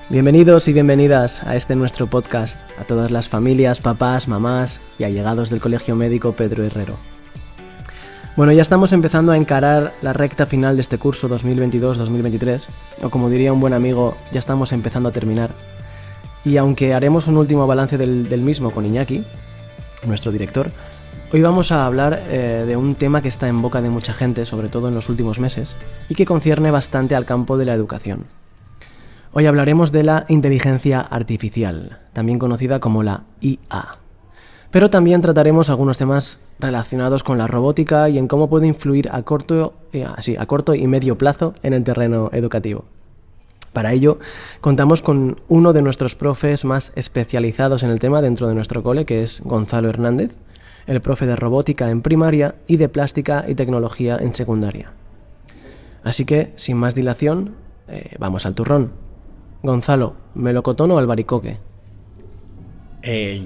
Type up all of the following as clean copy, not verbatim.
Bienvenidos y bienvenidas a este nuestro podcast, a todas las familias, papás, mamás y allegados del Colegio Médico Pedro Herrero. Bueno, ya estamos empezando a encarar la recta final de este curso 2022-2023, o como diría un buen amigo, ya estamos empezando a terminar. Y aunque haremos un último balance del mismo con Iñaki, nuestro director, hoy vamos a hablar de un tema que está en boca de mucha gente, sobre todo en los últimos meses, y que concierne bastante al campo de la educación. Hoy hablaremos de la inteligencia artificial, también conocida como la IA. Pero también trataremos algunos temas relacionados con la robótica y en cómo puede influir a corto y medio plazo en el terreno educativo. Para ello, contamos con uno de nuestros profes más especializados en el tema dentro de nuestro cole, que es Gonzalo Hernández, el profe de robótica en primaria y de plástica y tecnología en secundaria. Así que, sin más dilación, vamos al turrón. Gonzalo, ¿melocotón o albaricoque?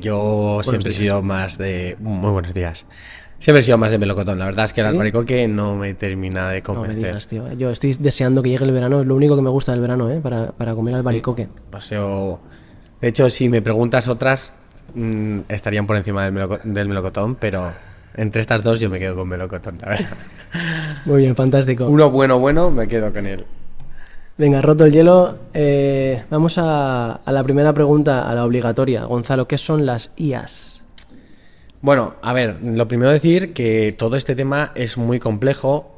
Yo siempre he sido más de... Muy buenos días. Siempre he sido más de melocotón. La verdad es que el albaricoque no me termina de convencer. No me digas, tío. Yo estoy deseando que llegue el verano. Es lo único que me gusta del verano, para comer albaricoque. De hecho, si me preguntas otras, estarían por encima del melocotón, pero entre estas dos yo me quedo con melocotón, la verdad. Muy bien, fantástico. Uno bueno, me quedo con él. Venga, roto el hielo, vamos a la primera pregunta, a la obligatoria. Gonzalo, ¿qué son las IAs? Bueno, a ver, lo primero decir que todo este tema es muy complejo.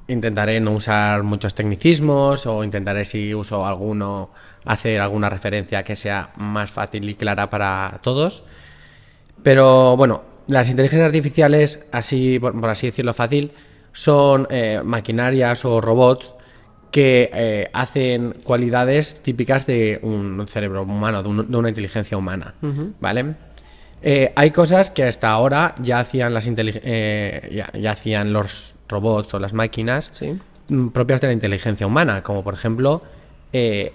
Intentaré no usar muchos tecnicismos o intentaré, si uso alguno, hacer alguna referencia que sea más fácil y clara para todos. Pero bueno, las inteligencias artificiales, así por así decirlo fácil, son maquinarias o robots que hacen cualidades típicas de un cerebro humano, de una inteligencia humana, ¿vale? Hay cosas que hasta ahora ya hacían ya hacían los robots o las máquinas, ¿sí?, propias de la inteligencia humana, como por ejemplo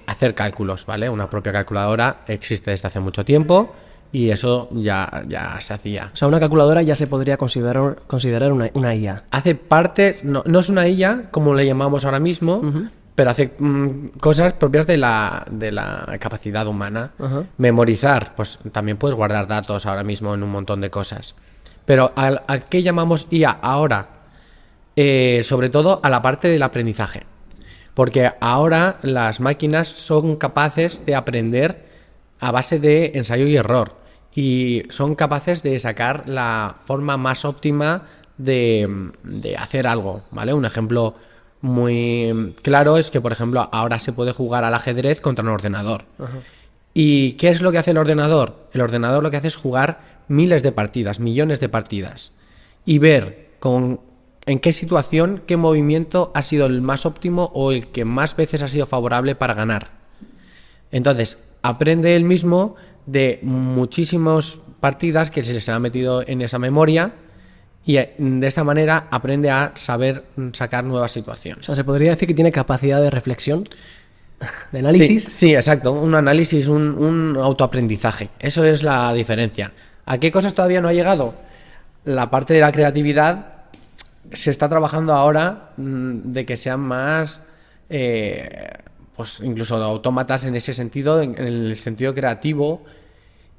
hacer cálculos, ¿vale? Una propia calculadora existe desde hace mucho tiempo y eso ya se hacía. O sea, una calculadora ya se podría considerar una IA. Hace parte, no es una IA como le llamamos ahora mismo, pero hace cosas propias de la capacidad humana. Memorizar, pues también puedes guardar datos ahora mismo en un montón de cosas. Pero ¿a qué llamamos IA ahora? Sobre todo a la parte del aprendizaje. Porque ahora las máquinas son capaces de aprender a base de ensayo y error. Y son capaces de sacar la forma más óptima de hacer algo, ¿vale? Un ejemplo muy claro es que, por ejemplo, ahora se puede jugar al ajedrez contra un ordenador. ¿Y qué es lo que hace el ordenador? El ordenador lo que hace es jugar miles de partidas, millones de partidas y ver en qué situación, qué movimiento ha sido el más óptimo o el que más veces ha sido favorable para ganar. Entonces, aprende él mismo de muchísimas partidas que se les ha metido en esa memoria y de esta manera aprende a saber sacar nuevas situaciones. O sea, ¿se podría decir que tiene capacidad de reflexión? ¿De análisis? Sí, exacto. Un análisis, un autoaprendizaje. Eso es la diferencia. ¿A qué cosas todavía no ha llegado? La parte de la creatividad se está trabajando ahora de que sean más... pues incluso autómatas en ese sentido, en el sentido creativo,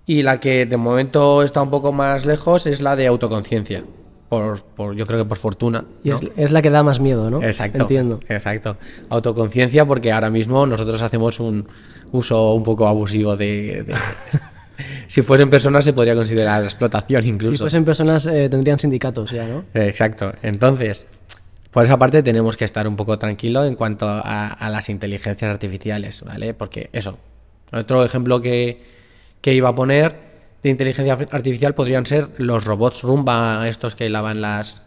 y la que de momento está un poco más lejos es la de autoconciencia, yo creo que por fortuna, ¿no? Y es la que da más miedo, ¿no? Exacto. Entiendo. Exacto. Autoconciencia, porque ahora mismo nosotros hacemos un uso un poco abusivo si fuesen personas se podría considerar explotación incluso. Si fuesen personas tendrían sindicatos ya, ¿no? Exacto. Entonces, por esa parte tenemos que estar un poco tranquilos en cuanto a las inteligencias artificiales, ¿vale? Porque eso, otro ejemplo que iba a poner de inteligencia artificial podrían ser los robots Roomba, estos que lavan los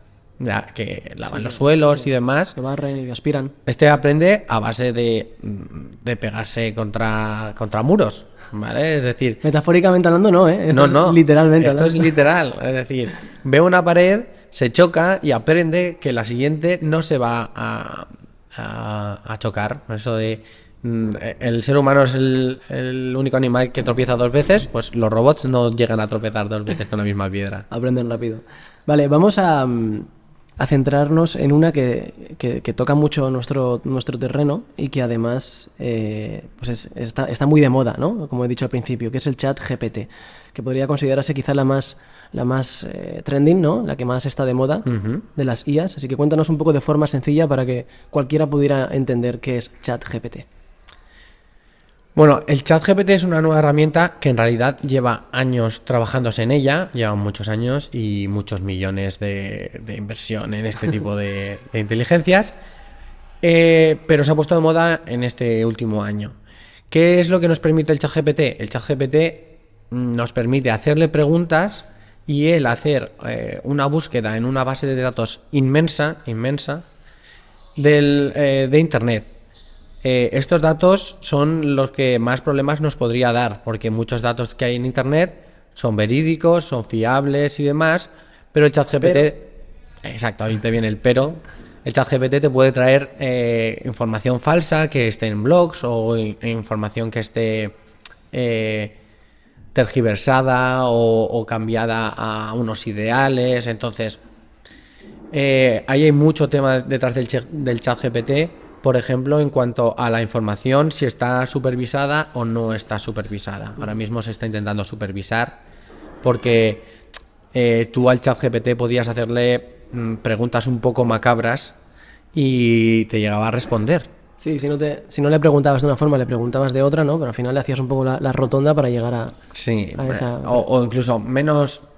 suelos y demás. Que barren y aspiran. Este aprende a base de pegarse contra muros, ¿vale? Es decir... Metafóricamente hablando no, ¿eh? Esto es literalmente hablando. Esto es literal, es decir, ve una pared, se choca y aprende que la siguiente no se va a chocar. Eso de el ser humano es el único animal que tropieza dos veces, pues los robots no llegan a tropezar dos veces con la misma piedra. Aprenden rápido. Vale, vamos a a centrarnos en una que toca mucho nuestro terreno y que además pues está muy de moda, ¿no? Como he dicho al principio, que es el ChatGPT, que podría considerarse quizá la más trending, ¿no? La que más está de moda de las IAs. Así que cuéntanos un poco de forma sencilla para que cualquiera pudiera entender qué es ChatGPT. Bueno, el ChatGPT es una nueva herramienta que en realidad lleva años trabajándose en ella, lleva muchos años y muchos millones de inversión en este tipo de inteligencias, pero se ha puesto de moda en este último año. ¿Qué es lo que nos permite el ChatGPT? El ChatGPT nos permite hacerle preguntas y él hacer una búsqueda en una base de datos inmensa de Internet. Estos datos son los que más problemas nos podría dar, porque muchos datos que hay en Internet son verídicos, son fiables y demás, pero el ChatGPT, exacto, ahí te viene el pero, el ChatGPT te puede traer información falsa que esté en blogs o información que esté tergiversada o cambiada a unos ideales. Entonces, ahí hay mucho tema detrás del ChatGPT. Por ejemplo, en cuanto a la información, si está supervisada o no está supervisada. Ahora mismo se está intentando supervisar porque tú al ChatGPT podías hacerle preguntas un poco macabras y te llegaba a responder. Sí, si no le preguntabas de una forma, le preguntabas de otra, ¿no? Pero al final le hacías un poco la rotonda para llegar a esa... O incluso menos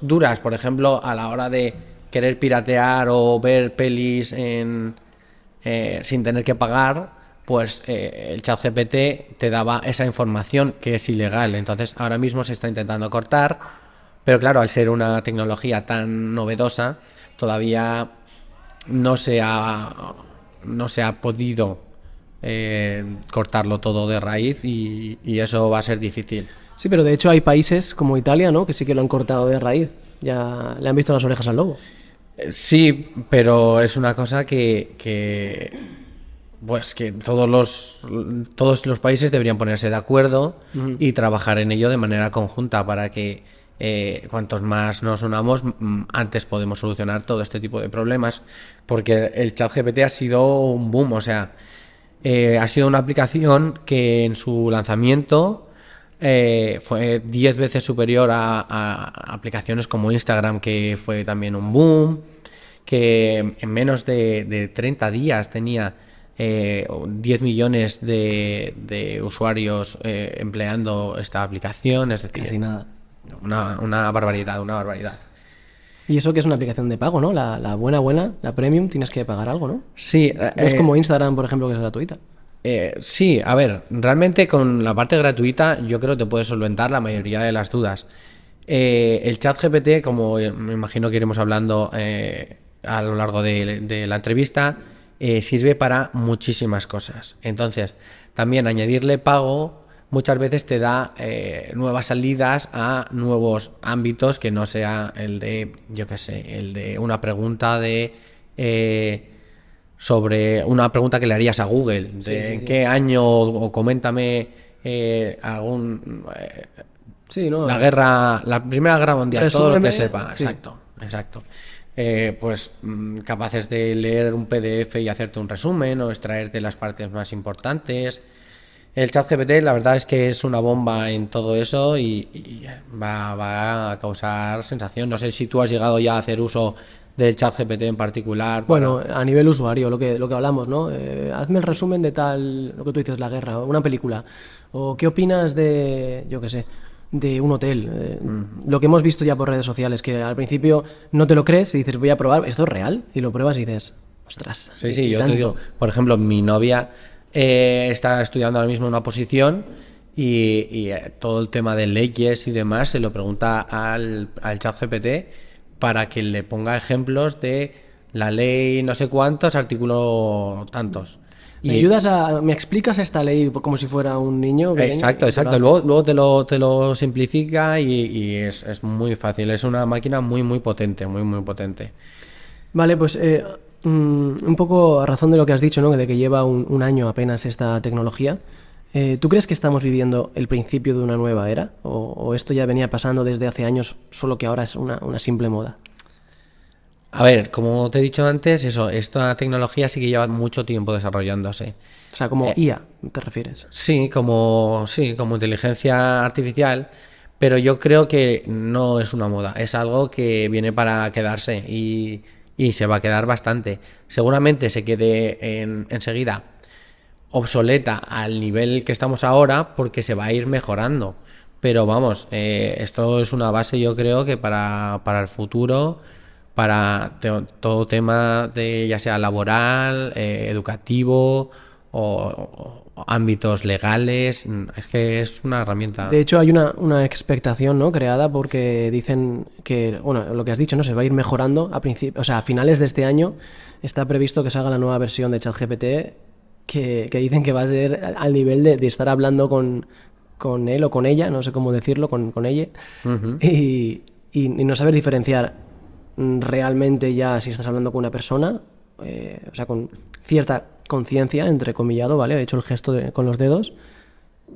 duras, por ejemplo, a la hora de querer piratear o ver pelis sin tener que pagar, pues el ChatGPT te daba esa información que es ilegal. Entonces ahora mismo se está intentando cortar, pero claro, al ser una tecnología tan novedosa, todavía no se ha podido cortarlo todo de raíz y eso va a ser difícil. Sí, pero de hecho hay países como Italia, ¿no? Que sí que lo han cortado de raíz. Ya le han visto las orejas al lobo. Sí, pero es una cosa que todos los países deberían ponerse de acuerdo y trabajar en ello de manera conjunta para que cuantos más nos unamos, antes podemos solucionar todo este tipo de problemas, porque el ChatGPT ha sido un boom, o sea, ha sido una aplicación que en su lanzamiento fue 10 veces superior a aplicaciones como Instagram, que fue también un boom, que en menos de 30 días tenía 10 millones de usuarios empleando esta aplicación, es decir, casi nada. Una barbaridad. Y eso que es una aplicación de pago, ¿no? La buena, la premium, tienes que pagar algo, ¿no? Sí. No es como Instagram, por ejemplo, que es gratuita. Sí, a ver, realmente con la parte gratuita yo creo que te puedes solventar la mayoría de las dudas. El ChatGPT, como me imagino que iremos hablando a lo largo de la entrevista, sirve para muchísimas cosas. Entonces, también añadirle pago muchas veces te da nuevas salidas a nuevos ámbitos que no sea el de, yo qué sé, el de una pregunta sobre una pregunta que le harías a Google, de en qué año, o coméntame algún la Primera Guerra Mundial, todo lo que sepa. Sí. Exacto. Pues capaces de leer un PDF y hacerte un resumen o extraerte las partes más importantes. El ChatGPT, la verdad es que es una bomba en todo eso y va a causar sensación. No sé si tú has llegado ya a hacer uso del ChatGPT en particular. Bueno, a nivel usuario, lo que hablamos, ¿no? Hazme el resumen de tal, lo que tú dices, la guerra, una película. O qué opinas de, yo qué sé, de un hotel. Lo que hemos visto ya por redes sociales, que al principio no te lo crees y dices, voy a probar, ¿esto es real? Y lo pruebas y dices, ostras. Sí, yo te digo, por ejemplo, mi novia está estudiando ahora mismo una oposición y todo el tema de leyes y demás se lo pregunta al ChatGPT para que le ponga ejemplos de la ley no sé cuántos, artículo tantos. ¿Me explicas esta ley como si fuera un niño? Exacto. Luego te lo simplifica y es muy fácil. Es una máquina muy potente, muy potente. Vale, pues un poco a razón de lo que has dicho, ¿no? De que lleva un año apenas esta tecnología. ¿Tú crees que estamos viviendo el principio de una nueva era? ¿O esto ya venía pasando desde hace años, solo que ahora es una simple moda? A ver, como te he dicho antes, esta tecnología sí que lleva mucho tiempo desarrollándose. O sea, como IA, ¿te refieres? Sí, como inteligencia artificial, pero yo creo que no es una moda, es algo que viene para quedarse y se va a quedar bastante. Seguramente se quede enseguida obsoleta al nivel que estamos ahora porque se va a ir mejorando. Pero vamos, esto es una base yo creo que para el futuro, para todo tema de ya sea laboral, educativo o ámbitos legales, es que es una herramienta. De hecho, hay una expectación, ¿no?, creada porque dicen que, bueno, lo que has dicho, ¿no?, se va a ir mejorando a principios, o sea, a finales de este año está previsto que salga la nueva versión de ChatGPT que dicen que va a ser al nivel de estar hablando con él o con ella, no sé cómo decirlo, con ella, Ujú. y no saber diferenciar realmente ya si estás hablando con una persona, o sea, con cierta conciencia, entrecomillado, ¿vale? He hecho el gesto con los dedos,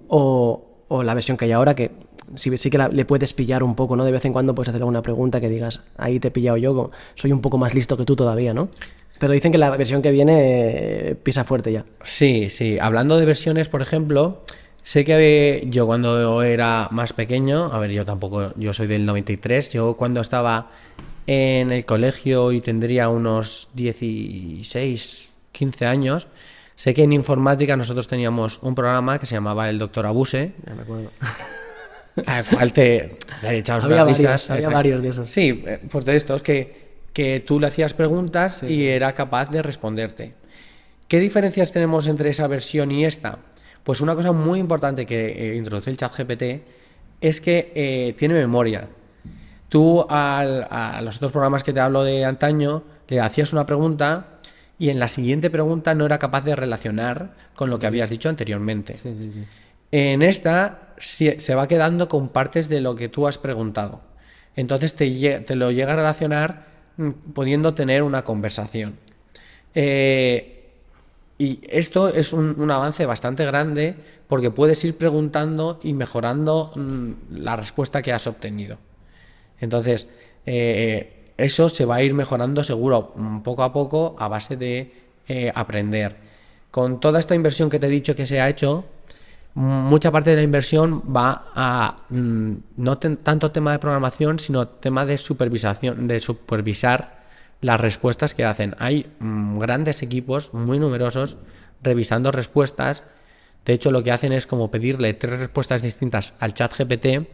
o la versión que hay ahora, que sí que le puedes pillar un poco, ¿no? De vez en cuando puedes hacer alguna pregunta que digas, ahí te he pillado yo, soy un poco más listo que tú todavía, ¿no? Pero dicen que la versión que viene pisa fuerte ya. Sí. Hablando de versiones, por ejemplo, sé que yo cuando era más pequeño, a ver, yo soy del 93, yo cuando estaba en el colegio y tendría unos 16, 15 años, sé que en informática nosotros teníamos un programa que se llamaba el Doctor Abuse, Ya me acuerdo. al cual te echabas Había unas varios, risas. había varios de esos. Sí, pues de estos que tú le hacías preguntas Sí. y era capaz de responderte. ¿Qué diferencias tenemos entre esa versión y esta? Pues una cosa muy importante que introduce el ChatGPT es que tiene memoria. Tú a los otros programas que te hablo de antaño le hacías una pregunta y en la siguiente pregunta no era capaz de relacionar con lo que habías dicho anteriormente. Sí. En esta se va quedando con partes de lo que tú has preguntado. Entonces te lo llega a relacionar pudiendo tener una conversación. Y esto es un avance bastante grande porque puedes ir preguntando y mejorando la respuesta que has obtenido. Entonces, eso se va a ir mejorando seguro poco a poco a base de aprender. Con toda esta inversión que te he dicho que se ha hecho, mucha parte de la inversión va a no tanto tema de programación, sino tema de supervisación, de supervisar las respuestas que hacen. Hay grandes equipos muy numerosos revisando respuestas. De hecho, lo que hacen es como pedirle 3 respuestas distintas al ChatGPT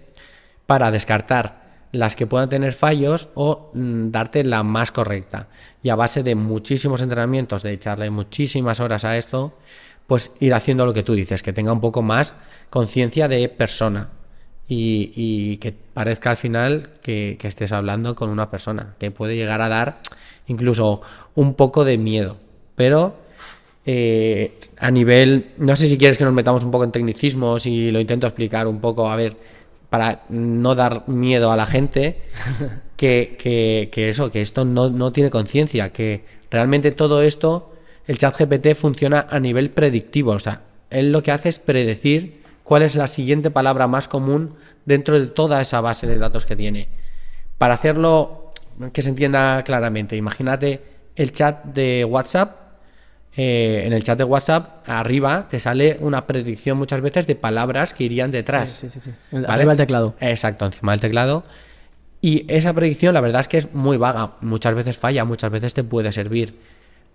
para descartar las que puedan tener fallos o darte la más correcta. Y a base de muchísimos entrenamientos, de echarle muchísimas horas a esto, pues ir haciendo lo que tú dices, que tenga un poco más conciencia de persona y que parezca al final que estés hablando con una persona, que puede llegar a dar incluso un poco de miedo. Pero a nivel, no sé si quieres que nos metamos un poco en tecnicismos y lo intento explicar un poco, a ver, para no dar miedo a la gente, que esto no tiene conciencia, que realmente todo esto, el ChatGPT funciona a nivel predictivo, o sea, él lo que hace es predecir cuál es la siguiente palabra más común dentro de toda esa base de datos que tiene. Para hacerlo que se entienda claramente, imagínate el chat de WhatsApp. En el chat de WhatsApp arriba te sale una predicción muchas veces de palabras que irían detrás. Sí. ¿Vale? Arriba del teclado. Exacto, encima del teclado. Y esa predicción la verdad es que es muy vaga, muchas veces falla, muchas veces te puede servir.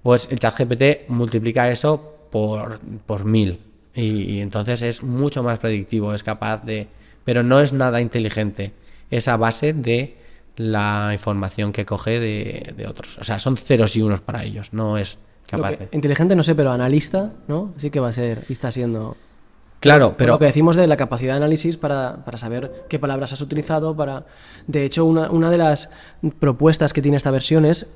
Pues el ChatGPT multiplica eso por 1000 y entonces es mucho más predictivo, es capaz de... Pero no es nada inteligente, es a base de la información que coge de otros. O sea, son ceros y unos para ellos, no es capaz de... Inteligente no sé, pero analista, ¿no? Sí que va a ser y está siendo... Claro, Por pero... lo que decimos de la capacidad de análisis para saber qué palabras has utilizado. De hecho, una de las propuestas que tiene esta versión es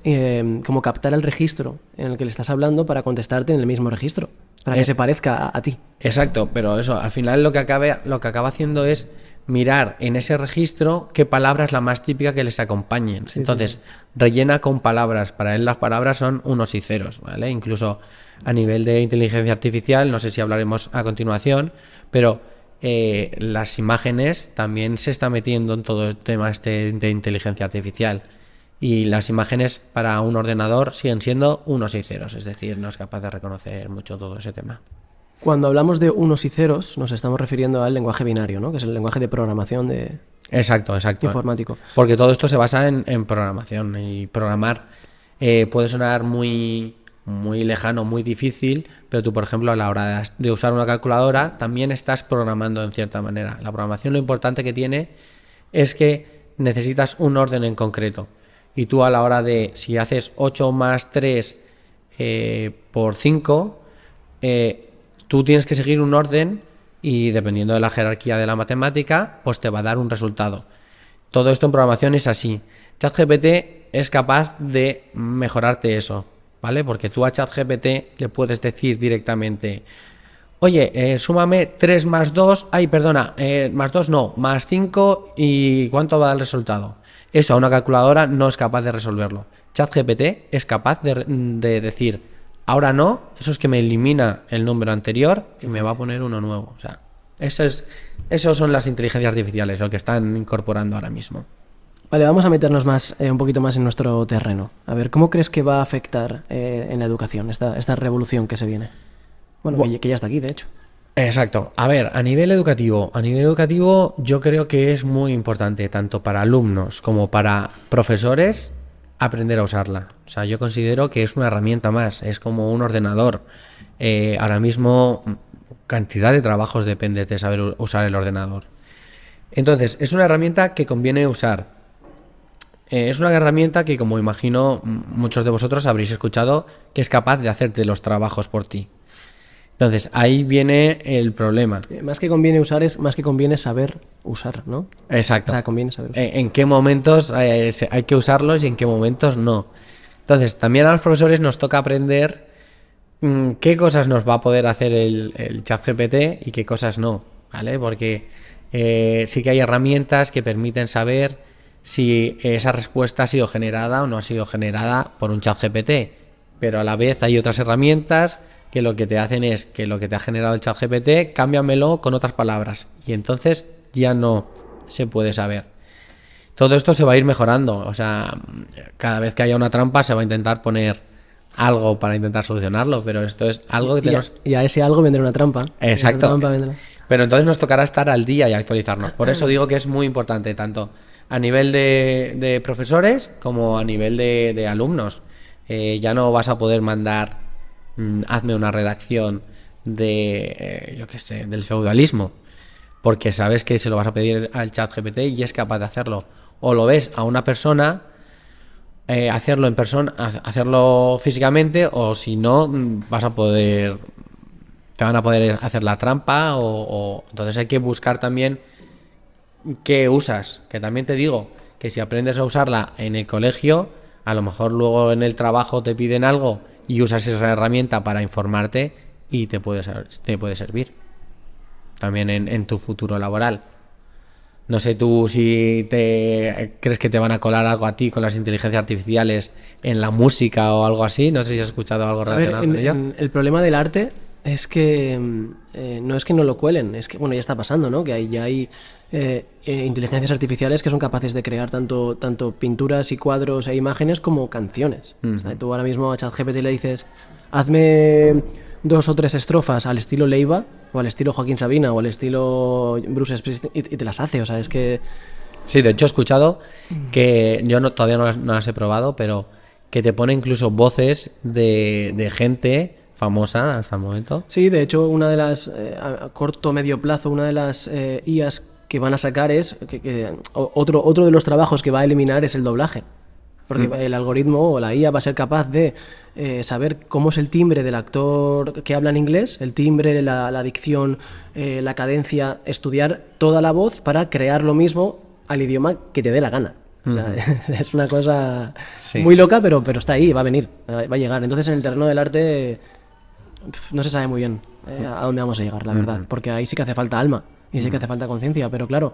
como captar el registro en el que le estás hablando para contestarte en el mismo registro, para que se parezca a ti. Exacto, pero eso, al final lo que acaba haciendo es mirar en ese registro qué palabra es la más típica que les acompañen. Entonces, rellena con palabras. Para él las palabras son unos y ceros, ¿vale? Incluso a nivel de inteligencia artificial, no sé si hablaremos a continuación, pero las imágenes también se está metiendo en todo el tema de inteligencia artificial. y las imágenes para un ordenador siguen siendo unos y ceros, es decir, no es capaz de reconocer mucho todo ese tema. Cuando hablamos de unos y ceros, nos estamos refiriendo al lenguaje binario, ¿no? Que es el lenguaje de programación Exacto. informático. Porque todo esto se basa en programación, y programar puede sonar muy lejano, muy difícil, pero tú, por ejemplo, a la hora de usar una calculadora también estás programando en cierta manera. La programación, lo importante que tiene es que necesitas un orden en concreto, y tú a la hora de, si haces 8 más 3 por 5, tú tienes que seguir un orden, y dependiendo de la jerarquía de la matemática, pues te va a dar un resultado. Todo esto en programación es así. ChatGPT es capaz de mejorarte eso, ¿vale? Porque tú a ChatGPT le puedes decir directamente: oye, súmame 3 más 2, más 2 no, más 5, ¿y cuánto va a dar el resultado? Eso a una calculadora no es capaz de resolverlo. ChatGPT es capaz de decir: ahora no, eso es que me elimina el número anterior y me va a poner uno nuevo. O sea, esos son las inteligencias artificiales, lo que están incorporando ahora mismo. Vale, vamos a meternos un poquito más en nuestro terreno. A ver, ¿cómo crees que va a afectar en la educación esta revolución que se viene? Bueno, que ya está aquí, de hecho. Exacto. A ver, a nivel educativo yo creo que es muy importante, tanto para alumnos como para profesores, aprender a usarla. O sea, yo considero que es una herramienta más, es como un ordenador. Ahora mismo, cantidad de trabajos depende de saber usar el ordenador. Entonces, es una herramienta que conviene usar. Es una herramienta que, como imagino, muchos de vosotros habréis escuchado, que es capaz de hacerte los trabajos por ti. Entonces, ahí viene el problema. Más que conviene usar, es más que conviene saber usar, ¿no? Exacto. O sea, conviene saber usar. En qué momentos hay que usarlos y en qué momentos no. Entonces, también a los profesores nos toca aprender qué cosas nos va a poder hacer el ChatGPT y qué cosas no, ¿vale? Porque sí que hay herramientas que permiten saber si esa respuesta ha sido generada o no ha sido generada por un ChatGPT, pero a la vez hay otras herramientas que lo que te hacen es que lo que te ha generado el ChatGPT, cámbiamelo con otras palabras, y entonces ya no se puede saber. Todo esto se va a ir mejorando, o sea, cada vez que haya una trampa se va a intentar poner algo para intentar solucionarlo, pero esto es algo que tenemos... Y a ese algo vendrá una trampa. Exacto. Pero entonces nos tocará estar al día y actualizarnos. Por eso digo que es muy importante, tanto a nivel de profesores como a nivel de alumnos. Ya no vas a poder mandar, hazme una redacción yo qué sé, del feudalismo, porque sabes que se lo vas a pedir al ChatGPT y es capaz de hacerlo. O lo ves a una persona, hacerlo en persona, hacerlo físicamente, o si no, te van a poder hacer la trampa, entonces hay que buscar también qué usas. Que también te digo que si aprendes a usarla en el colegio, a lo mejor luego en el trabajo te piden algo y usas esa herramienta para informarte y te puede servir también en tu futuro laboral. No sé tú si crees que te van a colar algo a ti con las inteligencias artificiales en la música o algo así. No sé si has escuchado algo relacionado con ello. El problema del arte es que no es que no lo cuelen, es que, bueno, ya está pasando, ¿no? Que ya hay inteligencias artificiales que son capaces de crear tanto pinturas y cuadros e imágenes como canciones. O sea, tú ahora mismo a ChatGPT le dices: hazme 2 o 3 estrofas al estilo Leiva, o al estilo Joaquín Sabina, o al estilo Bruce Springsteen, y te las hace. O sea, es que... Sí, de hecho he escuchado que yo todavía no las he probado, pero que te pone incluso voces de gente famosa hasta el momento. Sí, de hecho, una de las, a corto o medio plazo, una de las IAs que van a sacar es otro de los trabajos que va a eliminar es el doblaje. Porque el algoritmo o la IA va a ser capaz de saber cómo es el timbre del actor que habla en inglés, el timbre, la dicción, la cadencia, estudiar toda la voz para crear lo mismo al idioma que te dé la gana. O sea, es una cosa muy loca, pero está ahí, va a venir, va a llegar. Entonces, en el terreno del arte no se sabe muy bien a dónde vamos a llegar, la verdad, porque ahí sí que hace falta alma y sí que hace falta conciencia, pero claro,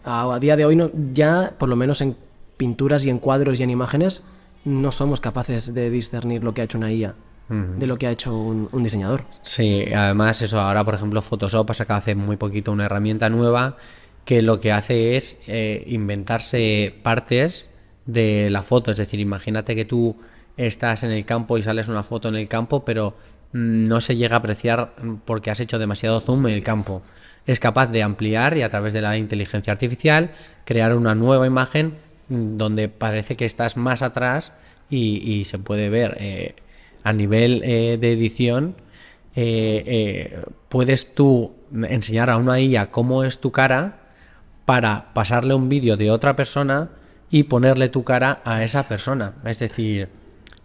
a día de hoy ya, por lo menos en pinturas y en cuadros y en imágenes, no somos capaces de discernir lo que ha hecho una IA de lo que ha hecho un diseñador. Sí, además eso, ahora por ejemplo Photoshop ha sacado hace muy poquito una herramienta nueva que lo que hace es inventarse partes de la foto. Es decir, imagínate que tú estás en el campo y sales una foto en el campo, pero no se llega a apreciar porque has hecho demasiado zoom en el campo. Es capaz de ampliar y a través de la inteligencia artificial crear una nueva imagen donde parece que estás más atrás y se puede ver a nivel de edición. Puedes tú enseñar a una IA cómo es tu cara para pasarle un vídeo de otra persona y ponerle tu cara a esa persona. Es decir,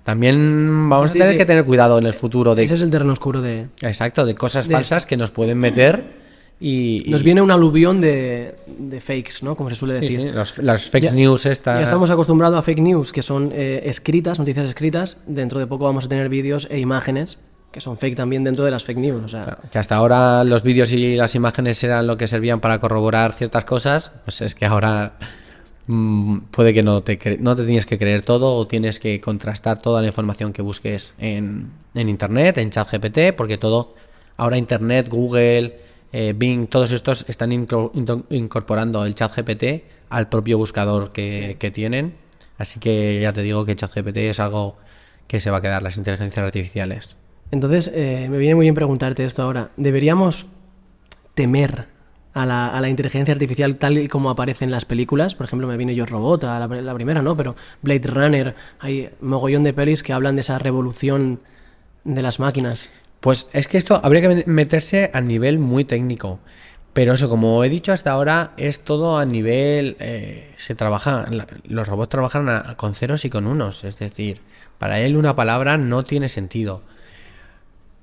también vamos a tener que tener cuidado en el futuro de... Ese es el terreno oscuro de... Exacto, de cosas falsas que nos pueden meter y... Nos viene un aluvión de fakes, ¿no? Como se suele decir. Sí, las fake news estas... Ya estamos acostumbrados a fake news, que son escritas, noticias escritas. Dentro de poco vamos a tener vídeos e imágenes que son fake también dentro de las fake news. O sea... Claro, que hasta ahora los vídeos y las imágenes eran lo que servían para corroborar ciertas cosas, pues es que ahora puede que no te tienes que creer todo o tienes que contrastar toda la información que busques en Internet, en ChatGPT, porque todo, ahora Internet, Google, Bing, todos estos están incorporando el ChatGPT al propio buscador que tienen. Así que ya te digo que ChatGPT es algo que se va a quedar, las inteligencias artificiales. Entonces, me viene muy bien preguntarte esto ahora. ¿Deberíamos temer a la inteligencia artificial tal y como aparece en las películas? Por ejemplo, me viene Yo Robot, a la primera, ¿no? Pero Blade Runner, hay mogollón de pelis que hablan de esa revolución de las máquinas. Pues es que esto habría que meterse a nivel muy técnico. Pero eso, como he dicho hasta ahora, es todo a nivel... los robots trabajan con ceros y con unos. Es decir, para él una palabra no tiene sentido.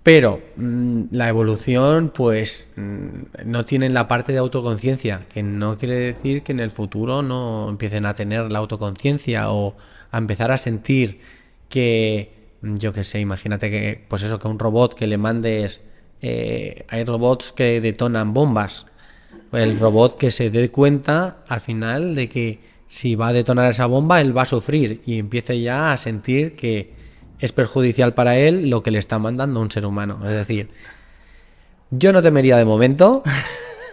Pero la evolución, pues, no tienen la parte de autoconciencia, que no quiere decir que en el futuro no empiecen a tener la autoconciencia o a empezar a sentir que, yo qué sé, imagínate que, pues eso, que un robot que le mandes, hay robots que detonan bombas, el robot que se dé cuenta al final de que si va a detonar esa bomba, él va a sufrir y empiece ya a sentir que es perjudicial para él lo que le está mandando un ser humano. Es decir, yo no temería de momento,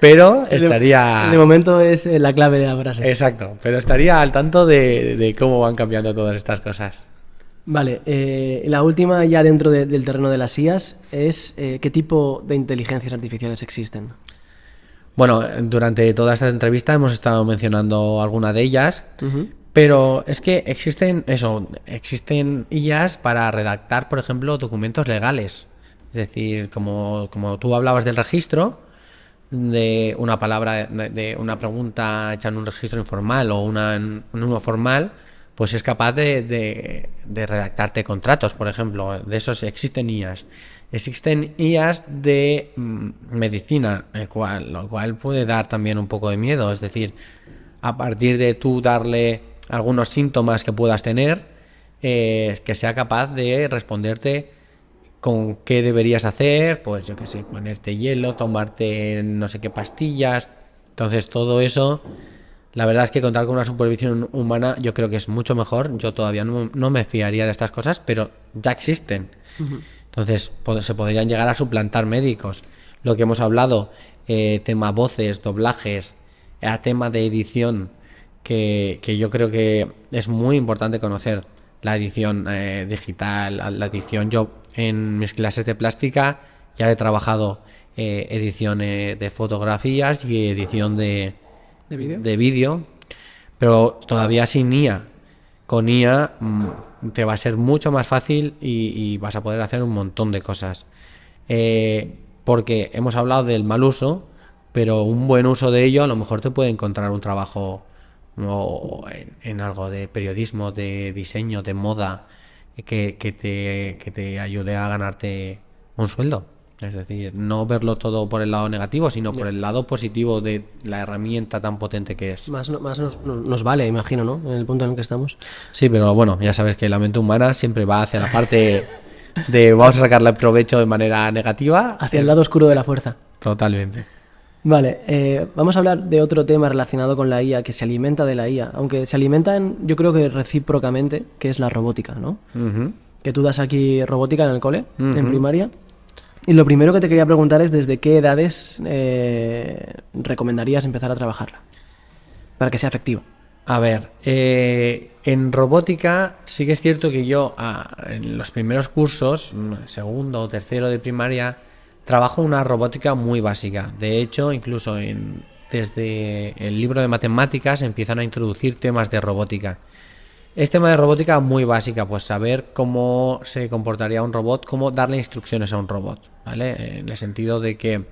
pero estaría... De momento es la clave de la frase. Exacto, pero estaría al tanto de cómo van cambiando todas estas cosas. Vale, la última ya dentro del terreno de las IAs es ¿qué tipo de inteligencias artificiales existen? Bueno, durante toda esta entrevista hemos estado mencionando alguna de ellas. Pero es que existen IAs para redactar, por ejemplo, documentos legales. Es decir, como tú hablabas del registro, de una palabra, de una pregunta hecha en un registro informal o en uno formal, pues es capaz de redactarte contratos, por ejemplo. De esos existen IAs. Existen IAs de medicina, lo cual puede dar también un poco de miedo. Es decir, a partir de tú darle algunos síntomas que puedas tener, que sea capaz de responderte con qué deberías hacer, pues yo qué sé, ponerte hielo, tomarte no sé qué pastillas. Entonces todo eso, la verdad es que contar con una supervisión humana yo creo que es mucho mejor. Yo todavía no me fiaría de estas cosas, pero ya existen. Entonces se podrían llegar a suplantar médicos. Lo que hemos hablado, tema voces, doblajes, tema de edición, que yo creo que es muy importante conocer la edición digital, la edición. Yo en mis clases de plástica ya he trabajado edición de fotografías y edición de vídeo, pero todavía sin IA. Con IA te va a ser mucho más fácil y vas a poder hacer un montón de cosas. Porque hemos hablado del mal uso, pero un buen uso de ello a lo mejor te puede encontrar un trabajo o en algo de periodismo, de diseño, de moda, que te ayude a ganarte un sueldo. Es decir, no verlo todo por el lado negativo, sino por el lado positivo de la herramienta tan potente que es. Más nos vale, imagino, ¿no? En el punto en el que estamos. Sí, pero bueno, ya sabes que la mente humana siempre va hacia la parte de vamos a sacarle provecho de manera negativa. Hacia el lado oscuro de la fuerza. Totalmente. Vale, vamos a hablar de otro tema relacionado con la IA, que se alimenta de la IA, aunque se alimentan yo creo que recíprocamente, que es la robótica, ¿no? Que tú das aquí robótica en el cole, en primaria. Y lo primero que te quería preguntar es desde qué edades recomendarías empezar a trabajarla para que sea efectiva. A ver, en robótica sí que es cierto que yo en los primeros cursos, segundo o tercero de primaria, trabajo una robótica muy básica. De hecho, incluso desde el libro de matemáticas empiezan a introducir temas de robótica. Es tema de robótica muy básica, pues saber cómo se comportaría un robot, cómo darle instrucciones a un robot, ¿vale? En el sentido de que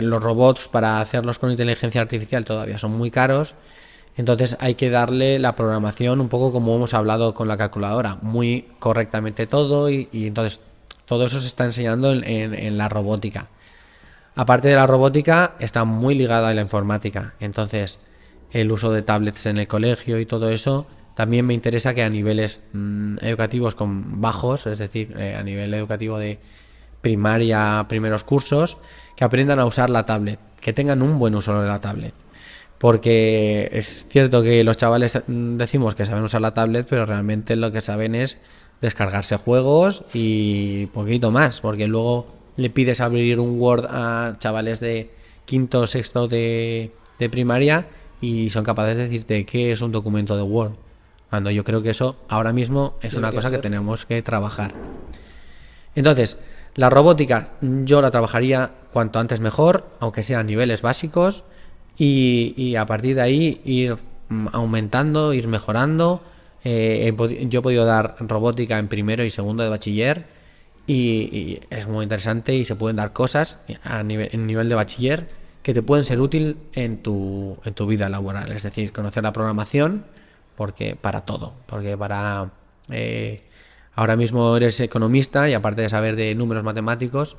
los robots para hacerlos con inteligencia artificial todavía son muy caros, entonces hay que darle la programación un poco como hemos hablado con la calculadora, muy correctamente todo y entonces todo eso se está enseñando en la robótica. Aparte de la robótica está muy ligada a la informática, entonces el uso de tablets en el colegio y todo eso también me interesa que a niveles educativos con bajos, es decir, a nivel educativo de primaria, primeros cursos, que aprendan a usar la tablet, que tengan un buen uso de la tablet. Porque es cierto que los chavales decimos que saben usar la tablet, pero realmente lo que saben es descargarse juegos y poquito más, porque luego le pides abrir un Word a chavales de quinto o sexto de primaria y son capaces de decirte qué es un documento de Word. Cuando yo creo que eso ahora mismo es una cosa que tenemos que trabajar. Entonces, la robótica yo la trabajaría cuanto antes mejor, aunque sea a niveles básicos, y a partir de ahí ir aumentando, ir mejorando. Yo he podido dar robótica en primero y segundo de bachiller y es muy interesante y se pueden dar cosas en nivel de bachiller que te pueden ser útil en tu vida laboral, es decir, conocer la programación porque ahora mismo eres economista y aparte de saber de números matemáticos,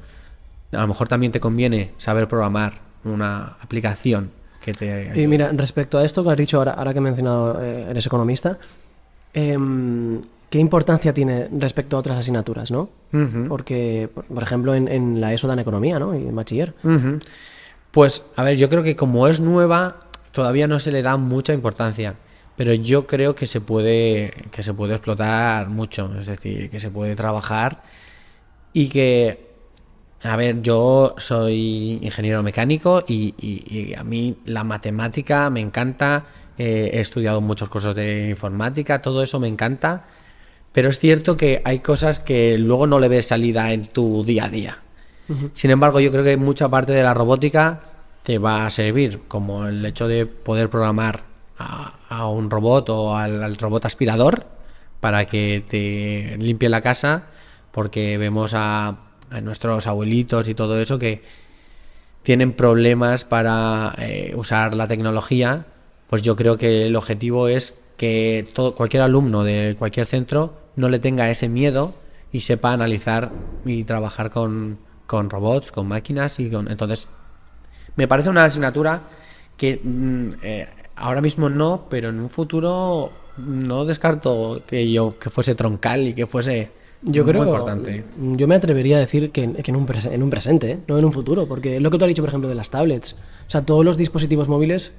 a lo mejor también te conviene saber programar una aplicación que te ayude. Y mira, respecto a esto que has dicho ahora que he mencionado, eres economista, ¿qué importancia tiene respecto a otras asignaturas, no? Uh-huh. Porque, por ejemplo, en la ESO dan economía, ¿no? Y en bachiller. Uh-huh. Pues, a ver, yo creo que como es nueva, todavía no se le da mucha importancia. Pero yo creo que se puede explotar mucho, es decir, que se puede trabajar y que, a ver, yo soy ingeniero mecánico y a mí la matemática me encanta, he estudiado muchos cursos de informática, todo eso me encanta, pero es cierto que hay cosas que luego no le ves salida en tu día a día. Uh-huh. Sin embargo, yo creo que mucha parte de la robótica te va a servir, como el hecho de poder programar a un robot o al robot aspirador para que te limpie la casa, porque vemos a nuestros abuelitos y todo eso que tienen problemas para usar la tecnología. Pues yo creo que el objetivo es que cualquier alumno de cualquier centro no le tenga ese miedo y sepa analizar y trabajar con robots, con máquinas entonces me parece una asignatura que ahora mismo no, pero en un futuro no descarto que fuese troncal y que fuese muy importante. Yo me atrevería a decir que en un presente, no en un futuro, porque es lo que tú has dicho, por ejemplo, de las tablets. O sea, todos los dispositivos móviles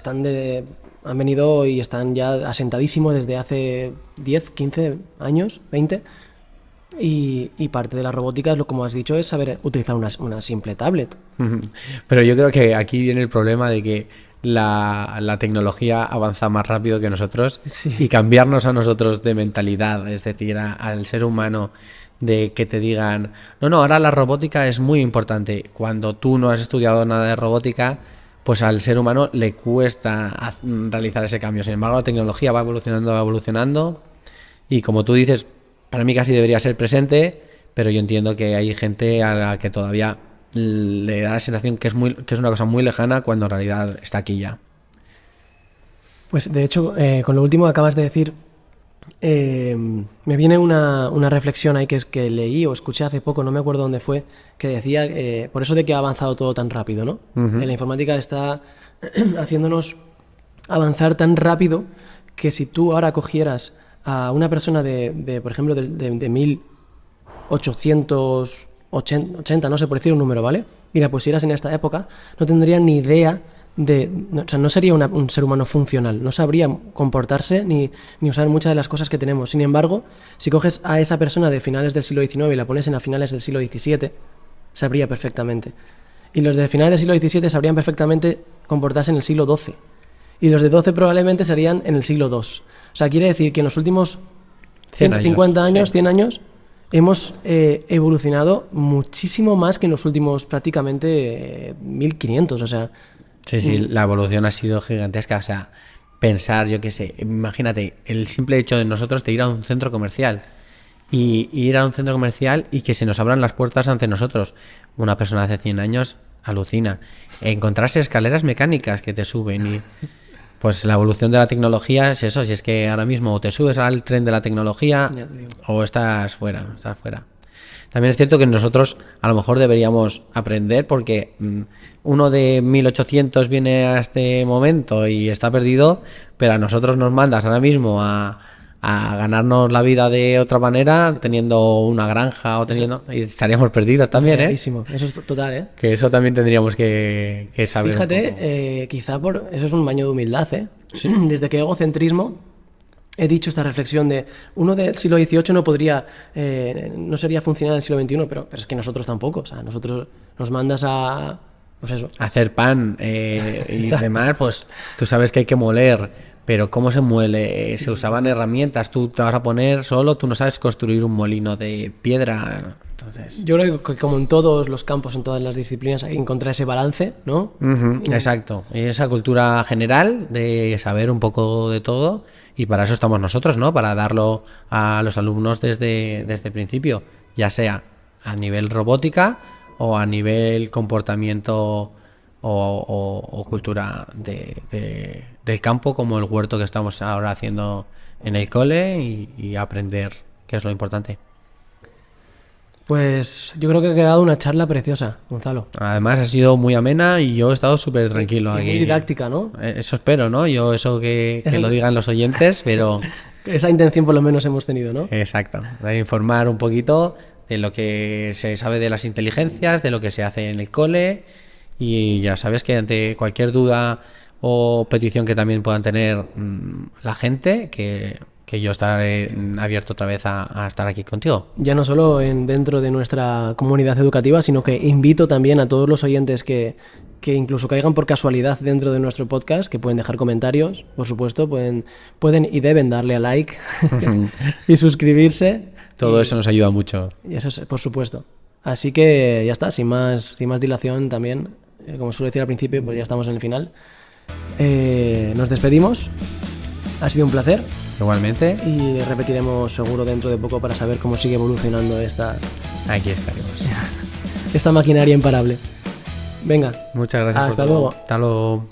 han venido y están ya asentadísimos desde hace 10, 15 años, 20. Y parte de la robótica, como has dicho, es saber utilizar una simple tablet. Pero yo creo que aquí viene el problema de que la tecnología avanza más rápido que nosotros, sí. Y cambiarnos a nosotros de mentalidad, es decir, al ser humano, de que te digan, no, ahora la robótica es muy importante. Cuando tú no has estudiado nada de robótica, pues al ser humano le cuesta realizar ese cambio. Sin embargo, la tecnología va evolucionando y como tú dices, para mí casi debería ser presente, pero yo entiendo que hay gente a la que todavía le da la sensación que es una cosa muy lejana cuando en realidad está aquí ya. Pues de hecho, con lo último que acabas de decir, me viene una reflexión ahí que leí o escuché hace poco, no me acuerdo dónde fue, que decía, por eso de que ha avanzado todo tan rápido, ¿no? Uh-huh. La informática está haciéndonos avanzar tan rápido que si tú ahora cogieras a una persona por ejemplo, de 1880, no sé por decir un número, ¿vale? Y la pusieras en esta época, no tendría ni idea o sea, no sería un ser humano funcional, no sabría comportarse ni usar muchas de las cosas que tenemos. Sin embargo, si coges a esa persona de finales del siglo XIX y la pones en a finales del siglo XVII, sabría perfectamente. Y los de finales del siglo XVII sabrían perfectamente comportarse en el siglo XII. Y los de XII probablemente serían en el siglo II. O sea, quiere decir que en los últimos 150 años, 100 años, hemos evolucionado muchísimo más que en los últimos prácticamente 1500, o sea... Sí, la evolución ha sido gigantesca, o sea, pensar, yo qué sé, imagínate, el simple hecho de nosotros de ir a un centro comercial y ir a un centro comercial y que se nos abran las puertas ante nosotros. Una persona de hace 100 años alucina. Encontrarse escaleras mecánicas que te suben y... Pues la evolución de la tecnología es eso, si es que ahora mismo o te subes al tren de la tecnología o estás fuera. También es cierto que nosotros a lo mejor deberíamos aprender porque uno de 1800 viene a este momento y está perdido, pero a nosotros nos mandas ahora mismo a ganarnos la vida de otra manera, teniendo una granja o teniendo... Y estaríamos perdidos también, ¿eh? Eso es total, ¿eh? Que eso también tendríamos que saber. Fíjate, quizá eso es un baño de humildad, ¿eh? Sí. Desde que egocentrismo he dicho esta reflexión de uno del siglo XVIII no sería funcional en el siglo XXI, pero es que nosotros tampoco. O sea, nosotros nos mandas a... Pues eso. Hacer pan y demás, pues tú sabes que hay que moler. Pero ¿cómo se muele? Se usaban herramientas, tú te vas a poner solo, tú no sabes construir un molino de piedra. Entonces... Yo creo que como en todos los campos, en todas las disciplinas, hay que encontrar ese balance, ¿no? Exacto, y esa cultura general de saber un poco de todo, y para eso estamos nosotros, ¿no? Para darlo a los alumnos desde el principio, ya sea a nivel robótica o a nivel comportamiento o cultura del campo, como el huerto que estamos ahora haciendo en el cole y aprender qué es lo importante. Pues yo creo que ha quedado una charla preciosa, Gonzalo. Además ha sido muy amena y yo he estado súper tranquilo aquí. Muy didáctica, ¿no? Eso espero, ¿no? Yo eso que lo digan los oyentes, pero... Esa intención por lo menos hemos tenido, ¿no? Exacto, de informar un poquito de lo que se sabe de las inteligencias, de lo que se hace en el cole. Y ya sabes que ante cualquier duda o petición que también puedan tener la gente, que yo estaré abierto otra vez a estar aquí contigo. Ya no solo dentro de nuestra comunidad educativa, sino que invito también a todos los oyentes que incluso caigan por casualidad dentro de nuestro podcast, que pueden dejar comentarios, por supuesto, pueden y deben darle a like y suscribirse. Todo eso nos ayuda mucho. Y eso es, por supuesto. Así que ya está, sin más dilación también, como suelo decir al principio, pues ya estamos en el final. Nos despedimos. Ha sido un placer. Igualmente. Y repetiremos seguro dentro de poco para saber cómo sigue evolucionando Aquí estaremos. esta maquinaria imparable. Venga. Muchas gracias. Hasta luego. Hasta luego.